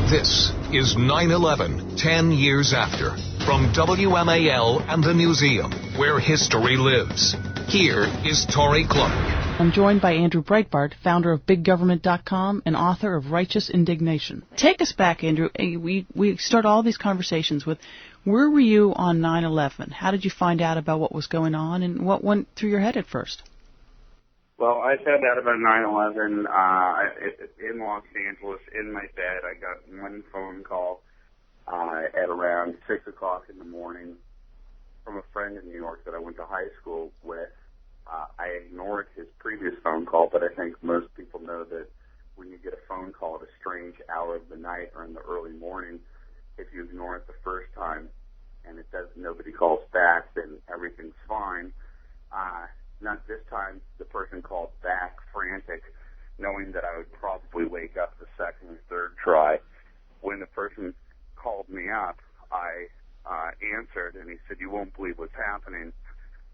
This is 9/11, 10 years after, from WMAL and the museum, where history lives. Here is Torie Clarke. I'm joined by Andrew Breitbart, founder of BigGovernment.com and author of Righteous Indignation. Take us back, Andrew. We start all these conversations with, where were you on 9/11? How did you find out about what was going on, and what went through your head at first? Well, I found out about 9/11 in Los Angeles, in my bed. I got one phone call at around 6 o'clock in the morning from a friend in New York that I went to high school with. I ignored his previous phone call, but I think most people know that when you get a phone call at a strange hour of the night or in the early morning, if you ignore it the first time and nobody calls back, then everything's fine. Not this time. The person called back frantic, knowing that I would probably wake up the second or third try. When the person called me up, I answered, and he said, "You won't believe what's happening."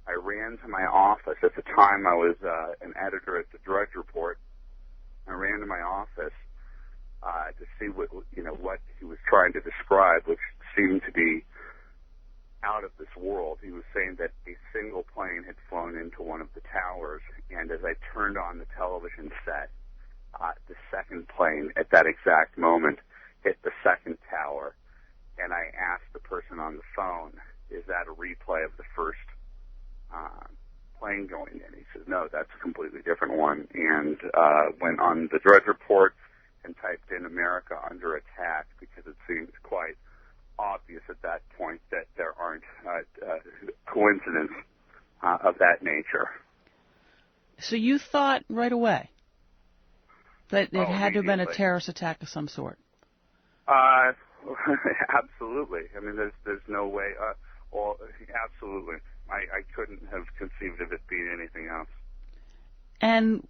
I ran to my office. At the time, I was an editor at the Drudge Report. I ran to my office to see what he was trying to describe, which seemed to be out of this world. He was saying that a single plane had flown into one of the towers, and as I turned on the television set, the second plane at that exact moment hit the second tower, and I asked the person on the phone, "Is that a replay of the first plane going in?" He says, "No, that's a completely different one," and went on the Drudge Report and typed in "America under attack," because it seems quite obvious at that point that there aren't coincidences of that nature. So you thought right away that it had to have been a terrorist attack of some sort? Absolutely. I mean, there's no way. Absolutely. I couldn't have conceived of it being anything else. And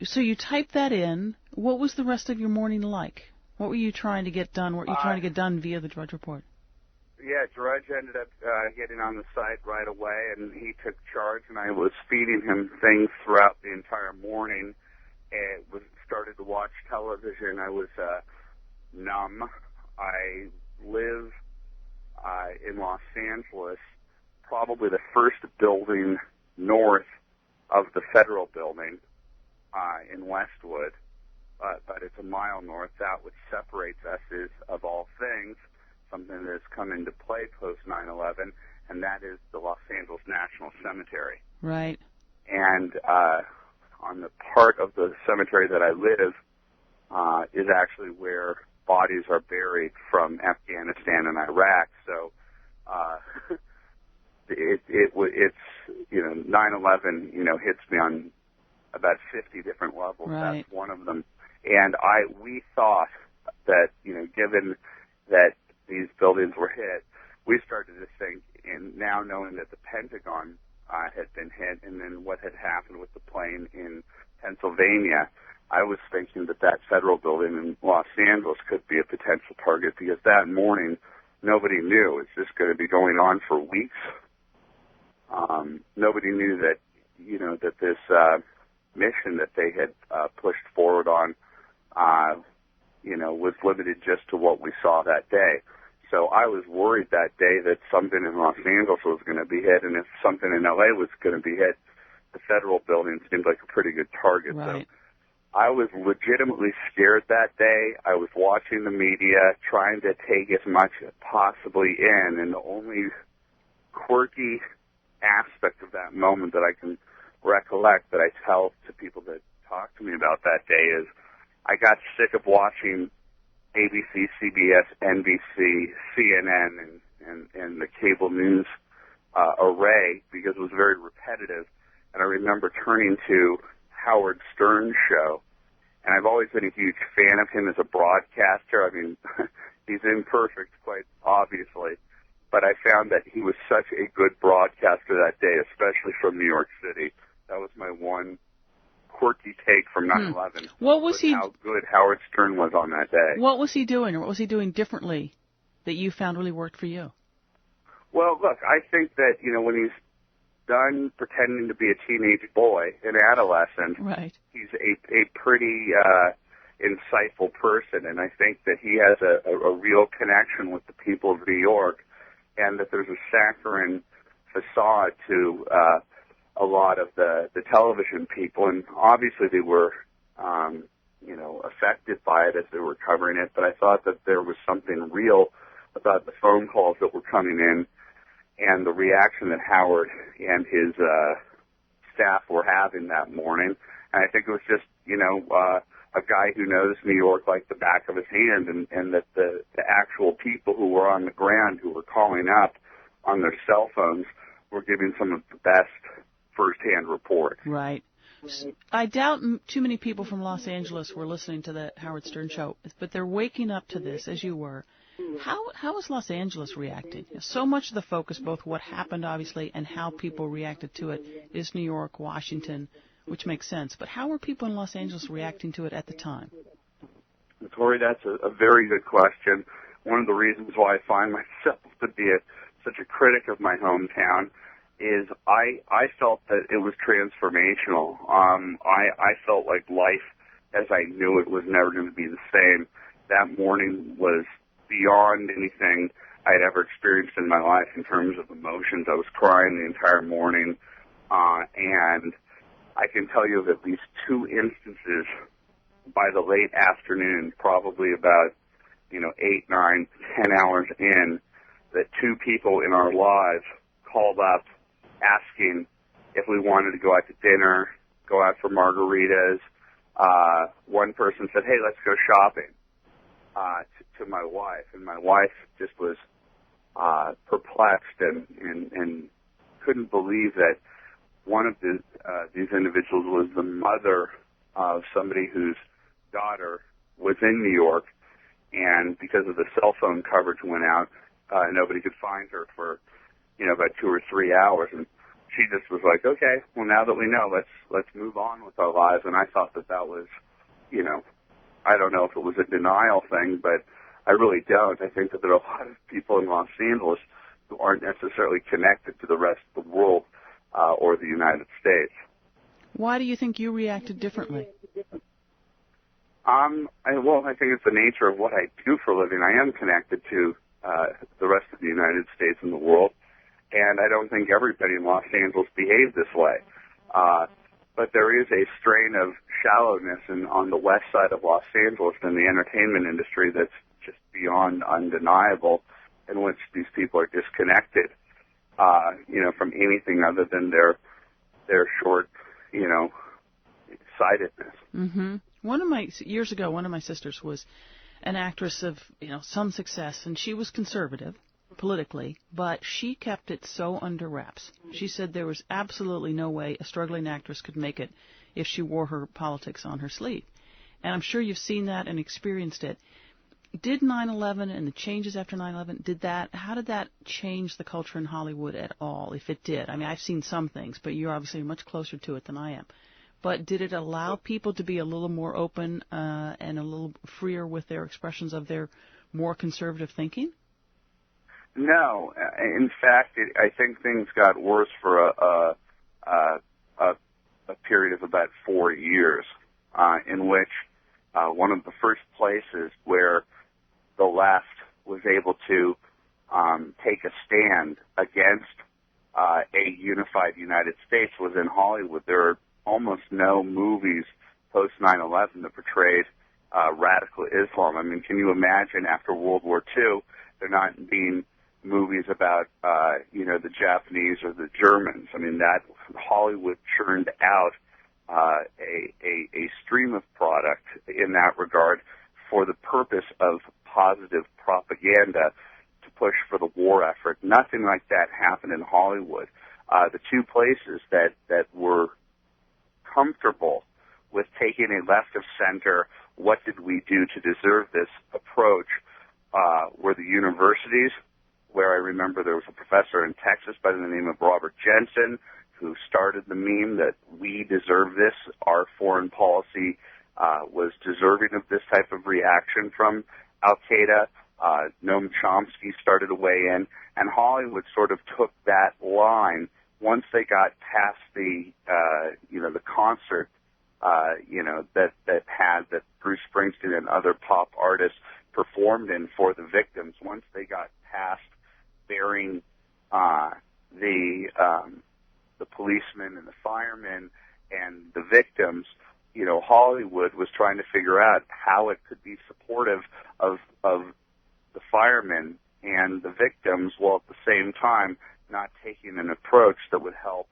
so you typed that in. What was the rest of your morning like? What were you trying to get done? What were you trying to get done via the Drudge Report? Yeah, Drudge ended up getting on the site right away, and he took charge, and I was feeding him things throughout the entire morning. And started to watch television. I was numb. I live in Los Angeles, probably the first building north of the Federal Building in Westwood. But it's a mile north. That which separates us is, of all things, something that has come into play post 9/11, and that is the Los Angeles National Cemetery. Right. And on the part of the cemetery that I live is actually where bodies are buried from Afghanistan and Iraq. So it's 9/11 hits me on about 50 different levels. Right. That's one of them. And we thought that, given that these buildings were hit, we started to think, and now knowing that the Pentagon had been hit, and then what had happened with the plane in Pennsylvania, I was thinking that Federal Building in Los Angeles could be a potential target, because that morning nobody knew. It's just going to be going on for weeks. Nobody knew that, that this mission that they had pushed forward on, was limited just to what we saw that day. So I was worried that day that something in Los Angeles was going to be hit, and if something in L.A. was going to be hit, the Federal Building seemed like a pretty good target. Right. So I was legitimately scared that day. I was watching the media, trying to take as much as possibly in, and the only quirky aspect of that moment that I can recollect that I tell to people that talk to me about that day is I got sick of watching ABC, CBS, NBC, CNN, and the cable news array, because it was very repetitive. And I remember turning to Howard Stern's show, and I've always been a huge fan of him as a broadcaster. I mean, he's imperfect, quite obviously, but I found that he was such a good broadcaster that day, especially from New York City. That was my one quirky take from 9/11. What was he? How good Howard Stern was on that day. What was he doing, or what was he doing differently that you found really worked for you? Well, look, I think that, when he's done pretending to be a teenage boy, an adolescent, right, he's a pretty insightful person, and I think that he has a real connection with the people of New York, and that there's a saccharine facade to a lot of the television people, and obviously they were, affected by it as they were covering it, but I thought that there was something real about the phone calls that were coming in and the reaction that Howard and his staff were having that morning. And I think it was just, a guy who knows New York like the back of his hand, and that the actual people who were on the ground, who were calling up on their cell phones, were giving some of the best firsthand reports. Right. I doubt too many people from Los Angeles were listening to the Howard Stern show, but they're waking up to this, as you were. How is Los Angeles reacting? So much of the focus, both what happened, obviously, and how people reacted to it, is New York, Washington, which makes sense. But how were people in Los Angeles reacting to it at the time? Torie, that's a very good question. One of the reasons why I find myself to be such a critic of my hometown is I felt that it was transformational. I felt like life as I knew it was never going to be the same. That morning was beyond anything I'd ever experienced in my life in terms of emotions. I was crying the entire morning, and I can tell you of at least two instances by the late afternoon, probably about 8, 9, 10 hours in, that two people in our lives called up asking if we wanted to go out to dinner, go out for margaritas. One person said, "Hey, let's go shopping," to my wife, and my wife just was perplexed and couldn't believe that one of these individuals was the mother of somebody whose daughter was in New York, and because of the cell phone coverage went out, nobody could find her for about 2 or 3 hours, and she just was like, "Okay, well, now that we know, let's move on with our lives." And I thought that was, I don't know if it was a denial thing, but I really don't. I think that there are a lot of people in Los Angeles who aren't necessarily connected to the rest of the world or the United States. Why do you think you reacted differently? I think it's the nature of what I do for a living. I am connected to the rest of the United States and the world, and I don't think everybody in Los Angeles behaves this way. But there is a strain of shallowness on the west side of Los Angeles in the entertainment industry that's just beyond undeniable, in which these people are disconnected, from anything other than their short, sightedness. Mm-hmm. Years ago, one of my sisters was an actress of, some success, and she was conservative politically, but she kept it so under wraps. She said there was absolutely no way a struggling actress could make it if she wore her politics on her sleeve. And I'm sure you've seen that and experienced it. Did 9/11 and the changes after 9/11, how did that change the culture in Hollywood at all, if it did? I mean, I've seen some things, but you're obviously much closer to it than I am. But did it allow people to be a little more open and a little freer with their expressions of their more conservative thinking? No. In fact, I think things got worse for a period of about 4 years, in which one of the first places where the left was able to take a stand against a unified United States was in Hollywood. There are almost no movies post 9/11 that portrayed radical Islam. I mean, can you imagine after World War II there not being movies about, the Japanese or the Germans? I mean, that Hollywood churned out a stream of product in that regard for the purpose of positive propaganda to push for the war effort. Nothing like that happened in Hollywood. The two places that were comfortable with taking a left of center, what did we do to deserve this approach, were the universities, where I remember there was a professor in Texas by the name of Robert Jensen who started the meme that we deserve this, our foreign policy was deserving of this type of reaction from Al-Qaeda. Noam Chomsky started to weigh in, and Hollywood sort of took that line once they got past the concert that Bruce Springsteen and other pop artists performed in for the victims. Once they got past burying the policemen and the firemen and the victims, Hollywood was trying to figure out how it could be supportive of the firemen and the victims, while at the same time not taking an approach that would help.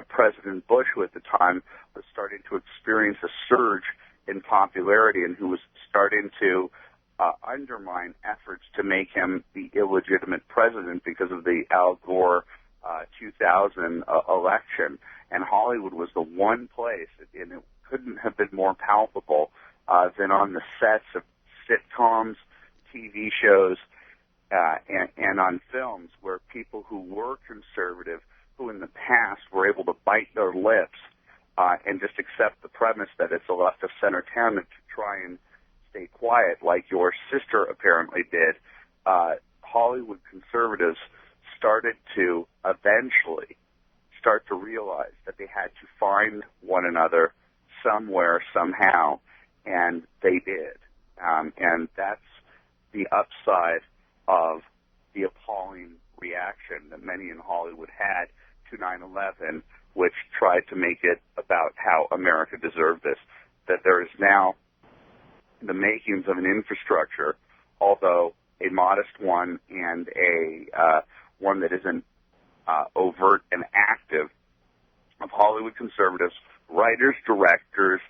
President Bush, who at the time was starting to experience a surge in popularity and who was starting to undermine efforts to make him the illegitimate president because of the Al Gore 2000 election. And Hollywood was the one place, and it couldn't have been more palpable than on the sets of sitcoms, TV shows, and on films where people who were conservative, who in the past were able to bite their lips and just accept the premise that it's a left of center town to try and stay quiet, like your sister apparently did, Hollywood conservatives started to eventually start to realize that they had to find one another somewhere, somehow, and they did. And that's the upside of the appalling reaction that many in Hollywood had to 9/11, which tried to make it about how America deserved this, that there is now the makings of an infrastructure, although a modest one and a one that isn't overt and active, of Hollywood conservatives, writers, directors,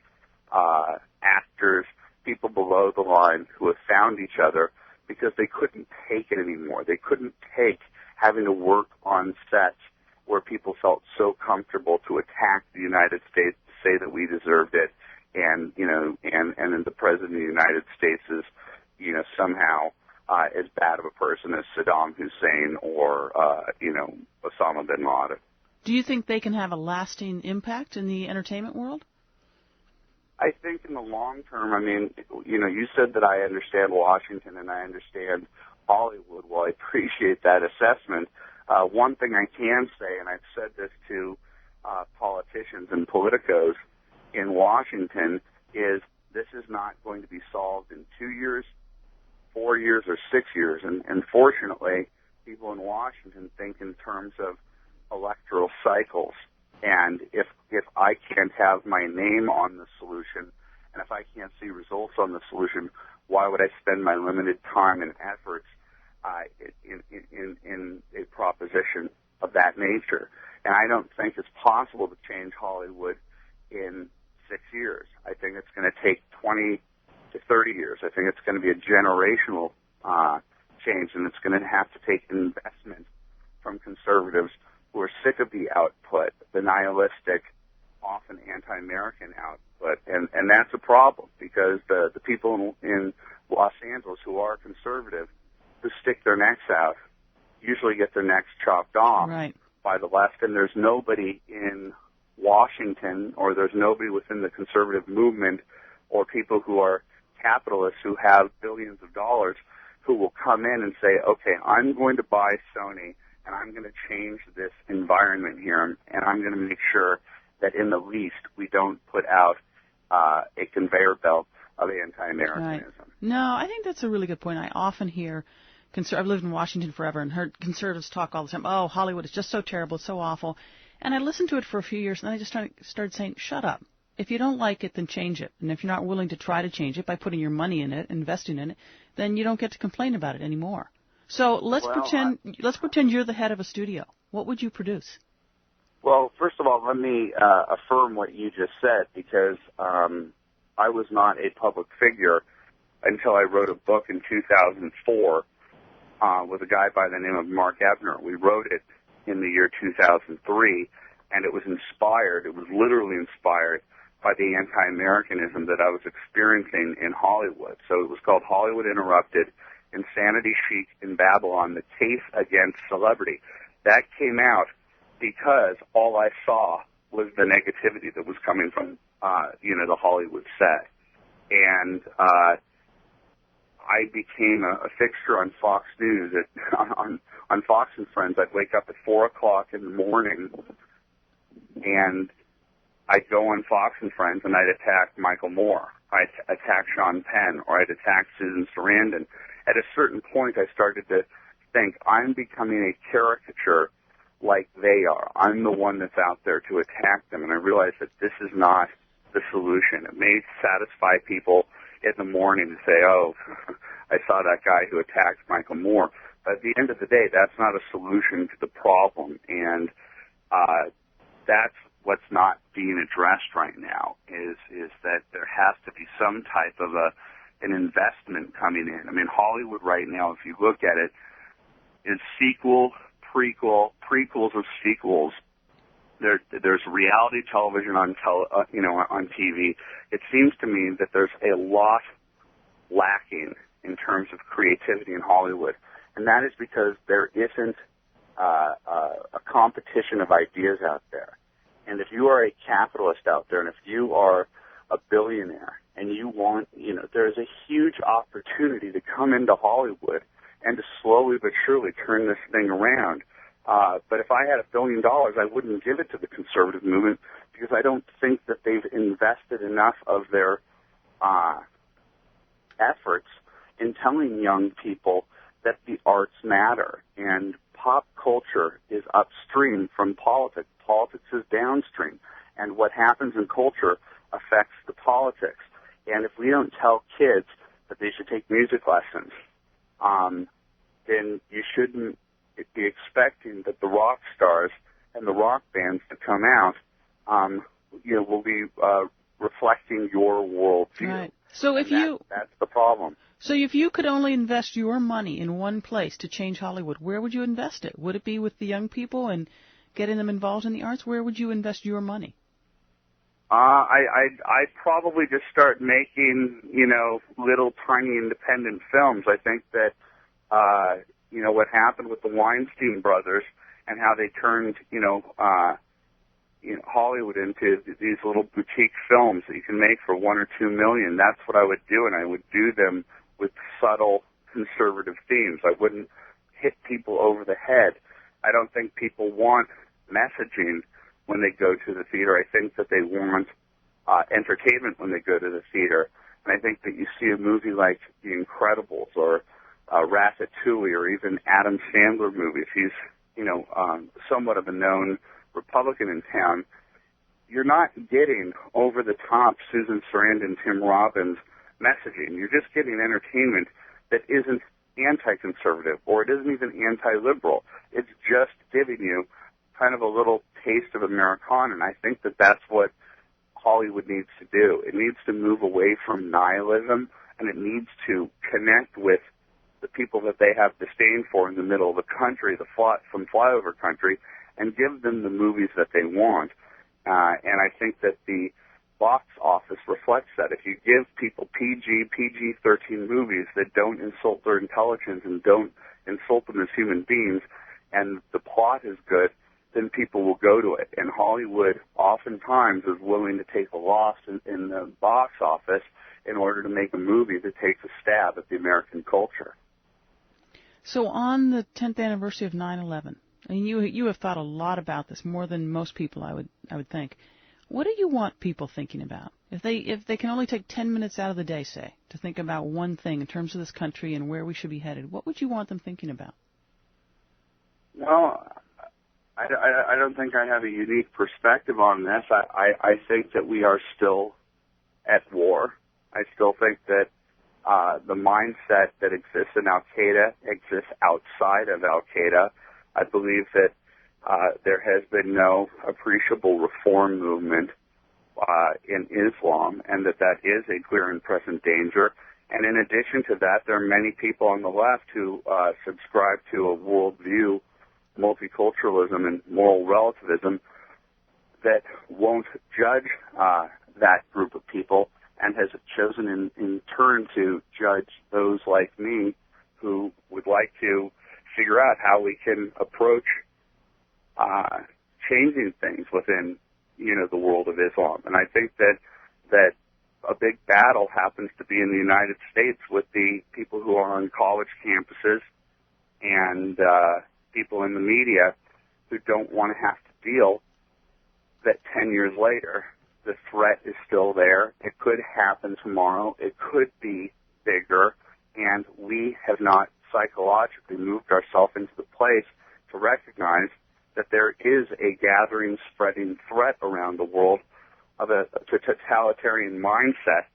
actors, people below the line who have found each other because they couldn't take it anymore. They couldn't take having to work on sets where people felt so comfortable to attack the United States, to say that we deserved it, and then the President of the United States is, somehow as bad of a person as Saddam Hussein or, Osama bin Laden. Do you think they can have a lasting impact in the entertainment world? I think in the long term, you said that I understand Washington and I understand Hollywood. Well, I appreciate that assessment. One thing I can say, and I've said this to politicians and politicos in Washington, is this is not going to be solved in 2 years, 4 years, or 6 years. And fortunately, people in Washington think in terms of electoral cycles. And if I can't have my name on the solution, and if I can't see results on the solution, why would I spend my limited time and efforts in a proposition of that nature? And I don't think it's possible to change Hollywood in 6 years. I think it's going to take 20 to 30 years. I think it's going to be a generational change, and it's going to have to take investment from conservatives who are sick of the output, the nihilistic, often anti-American output. And that's a problem, because the people in Los Angeles who are conservative, who stick their necks out, usually get their necks chopped off by the left, and there's nobody in Washington, or there's nobody within the conservative movement, or people who are capitalists who have billions of dollars, who will come in and say, okay, I'm going to buy Sony, and I'm going to change this environment here, and I'm going to make sure that in the least we don't put out a conveyor belt of anti-Americanism. Right. No, I think that's a really good point. I often hear, I've lived in Washington forever and heard conservatives talk all the time, oh, Hollywood is just so terrible, it's so awful. And I listened to it for a few years, and then I just started saying, shut up. If you don't like it, then change it. And if you're not willing to try to change it by putting your money in it, investing in it, then you don't get to complain about it anymore. So let's pretend you're the head of a studio. What would you produce? Well, first of all, let me affirm what you just said, because I was not a public figure until I wrote a book in 2004 with a guy by the name of Mark Ebner. We wrote it in the year 2003, and it was literally inspired by the anti-Americanism that I was experiencing in Hollywood. So it was called Hollywood Interrupted, Insanity Chic in Babylon, the case against celebrity. That came out because all I saw was the negativity that was coming from, the Hollywood set. And I became a fixture on Fox News. On Fox and Friends, I'd wake up at 4 o'clock in the morning and I'd go on Fox and Friends and I'd attack Michael Moore. I'd attack Sean Penn, or I'd attack Susan Sarandon. At a certain point, I started to think, I'm becoming a caricature like they are. I'm the one that's out there to attack them. And I realized that this is not the solution. It may satisfy people in the morning to say, oh, I saw that guy who attacked Michael Moore. But at the end of the day, that's not a solution to the problem. And that's what's not being addressed right now, is that there has to be some type of an investment coming in. I mean, Hollywood right now, if you look at it, is sequel, prequel, prequels of sequels. There's reality television on on TV. It seems to me that there's a lot lacking in terms of creativity in Hollywood, and that is because there isn't a competition of ideas out there. And if you are a capitalist out there, and if you are a billionaire, and you want, there's a huge opportunity to come into Hollywood and to slowly but surely turn this thing around. But if I had $1 billion, I wouldn't give it to the conservative movement, because I don't think that they've invested enough of their efforts in telling young people that the arts matter. And pop culture is upstream from politics. Politics is downstream. And what happens in culture affects the politics. And if we don't tell kids that they should take music lessons, then you shouldn't be expecting that the rock stars and the rock bands to come out, will be reflecting your worldview. Right. So that's the problem. So if you could only invest your money in one place to change Hollywood, where would you invest it? Would it be with the young people and getting them involved in the arts? Where would you invest your money? I'd probably just start making, little tiny independent films. I think that, what happened with the Weinstein brothers and how they turned, Hollywood into these little boutique films that you can make for $1 or $2 million. That's what I would do, and I would do them with subtle conservative themes. I wouldn't hit people over the head. I don't think people want messaging when they go to the theater. I think that they want entertainment when they go to the theater. And I think that you see a movie like The Incredibles or Ratatouille or even Adam Sandler movie, if he's, somewhat of a known Republican in town, you're not getting over-the-top Susan Sarandon, Tim Robbins messaging. You're just getting entertainment that isn't anti-conservative, or it isn't even anti-liberal. It's just giving you kind of a little taste of Americana, and I think that that's what Hollywood needs to do. It needs to move away from nihilism, and it needs to connect with the people that they have disdain for in the middle of the country, from flyover country, and give them the movies that they want. And I think that the box office reflects that. If you give people PG-13 movies that don't insult their intelligence and don't insult them as human beings, and the plot is good, then people will go to it. And Hollywood oftentimes is willing to take a loss in the box office in order to make a movie that takes a stab at the American culture. So on the 10th anniversary of 9/11, and you have thought a lot about this, more than most people, I would think. What do you want people thinking about? If they can only take 10 minutes out of the day, say, to think about one thing in terms of this country and where we should be headed, what would you want them thinking about? Well, I don't think I have a unique perspective on this. I think that we are still at war. I still think that the mindset that exists in Al-Qaeda exists outside of Al-Qaeda. I believe that there has been no appreciable reform movement in Islam, and that is a clear and present danger. And in addition to that, there are many people on the left who subscribe to a worldview, multiculturalism, and moral relativism that won't judge that group of people, and has chosen in turn to judge those like me who would like to figure out how we can approach changing things within, the world of Islam. And I think that a big battle happens to be in the United States with the people who are on college campuses and people in the media who don't want to have to deal that 10 years later the threat is still there. It could happen tomorrow. It could be bigger, and we have not psychologically moved ourselves into the place to recognize that there is a gathering, spreading threat around the world of a totalitarian mindset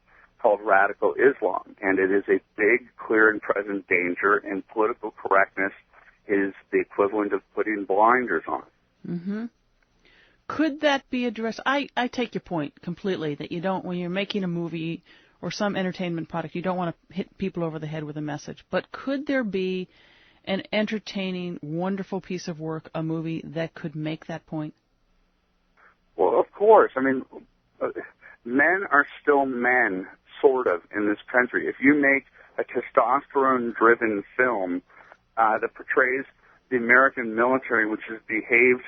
called radical Islam. And it is a big, clear, and present danger, and political correctness is the equivalent of putting blinders on. Mm-hmm. Could that be addressed? I take your point completely, that you don't, when you're making a movie or some entertainment product, you don't want to hit people over the head with a message. But could there be an entertaining, wonderful piece of work, a movie that could make that point? Well, of course. I mean, men are still men, sort of, in this country. If you make a testosterone-driven film that portrays the American military, which has behaved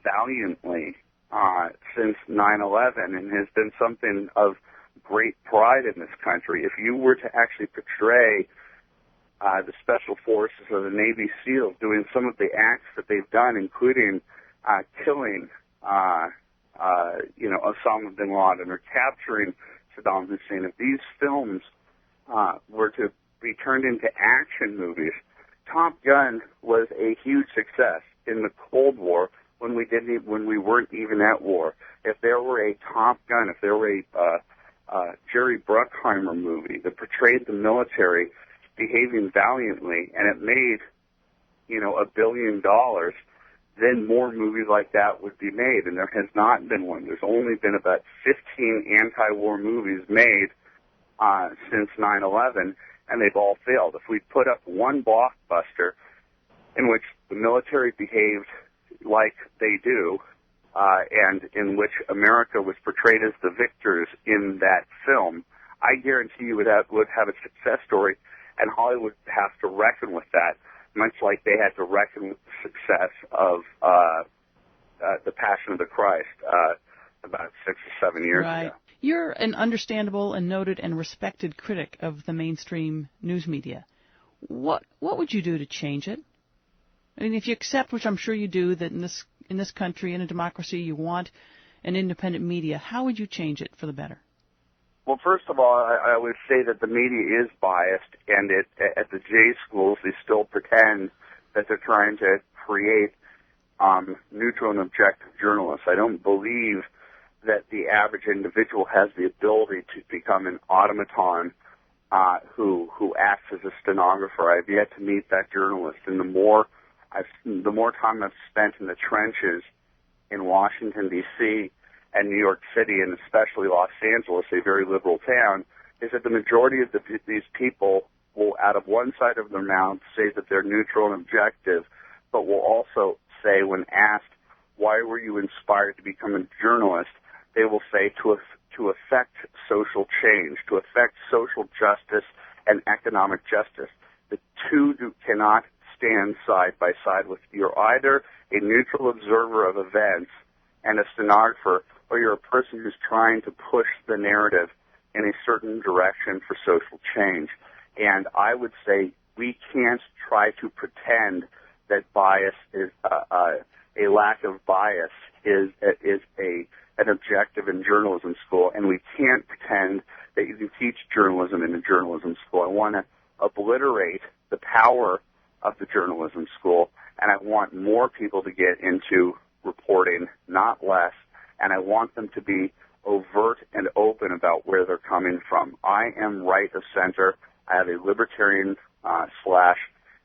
valiantly since 9/11 and has been something of great pride in this country, if you were to actually portray the Special Forces or the Navy SEALs doing some of the acts that they've done, including killing Osama bin Laden or capturing Saddam Hussein, if these films were to be turned into action movies. Top Gun was a huge success in the Cold War when we weren't even at war. If there were a Top Gun, if there were a Jerry Bruckheimer movie that portrayed the military behaving valiantly, and it made, $1 billion, then more movies like that would be made, and there has not been one. There's only been about 15 anti-war movies made since 9/11, and they've all failed. If we put up one blockbuster in which the military behaved like they do, and in which America was portrayed as the victors in that film, I guarantee you would have a success story, and Hollywood would have to reckon with that, much like they had to reckon with the success of The Passion of the Christ about 6 or 7 years right. ago. You're an understandable and noted and respected critic of the mainstream news media. What would you do to change it? I mean, if you accept, which I'm sure you do, that in this country, in a democracy, you want an independent media, how would you change it for the better? Well, first of all, I would say that the media is biased, and at the J schools, they still pretend that they're trying to create neutral and objective journalists. I don't believe that the average individual has the ability to become an automaton who acts as a stenographer. I've yet to meet that journalist, and the more time I've spent in the trenches in Washington, D.C., and New York City, and especially Los Angeles, a very liberal town, is that the majority of these people will, out of one side of their mouth, say that they're neutral and objective, but will also say, when asked, why were you inspired to become a journalist, they will say, to affect social change, to affect social justice and economic justice. The two cannot stand side by side with you. You're either a neutral observer of events and a stenographer, or you're a person who's trying to push the narrative in a certain direction for social change. And I would say we can't try to pretend that bias is a lack of bias is an objective in journalism school, and we can't pretend that you can teach journalism in a journalism school. I want to obliterate the power of the journalism school, and I want more people to get into reporting, not less, and I want them to be overt and open about where they're coming from. I am right of center. I have a libertarian /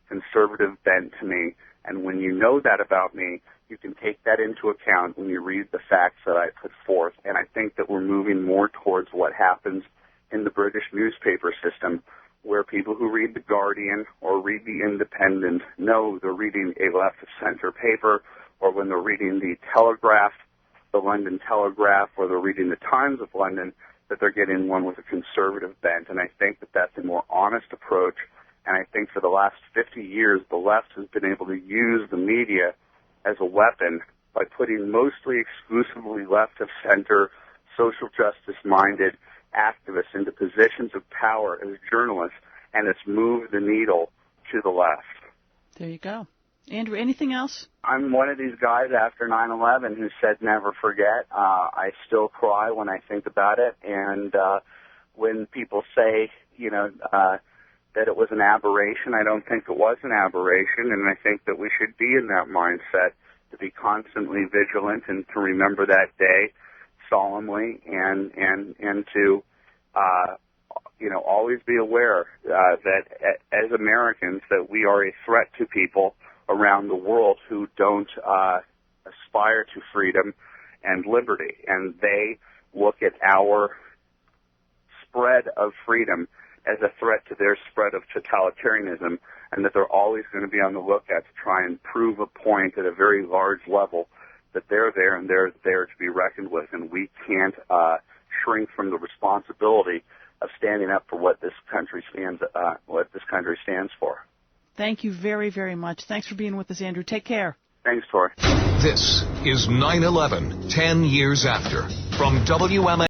conservative bent to me, and when you know that about me, you can take that into account when you read the facts that I put forth. And I think that we're moving more towards what happens in the British newspaper system, where people who read The Guardian or read The Independent know they're reading a left-of-center paper, or when they're reading The Telegraph, the London Telegraph, or they're reading The Times of London, that they're getting one with a conservative bent. And I think that that's a more honest approach. And I think for the last 50 years, the left has been able to use the media as a weapon by putting mostly exclusively left-of-center, social justice-minded activists into positions of power as journalists, and it's moved the needle to the left. There you go. Andrew, anything else? I'm one of these guys after 9/11 who said never forget. I still cry when I think about it, and when people say, that it was an aberration, I don't think it was an aberration, and I think that we should be in that mindset to be constantly vigilant and to remember that day solemnly, and to always be aware that as Americans that we are a threat to people around the world who don't aspire to freedom and liberty, and they look at our spread of freedom as a threat to their spread of totalitarianism, and that they're always going to be on the lookout to try and prove a point at a very large level that they're there and they're there to be reckoned with, and we can't shrink from the responsibility of standing up for what this country stands for. Thank you very, very much. Thanks for being with us, Andrew. Take care. Thanks, Torie. This is 9/11, 10 years after. From WMAL.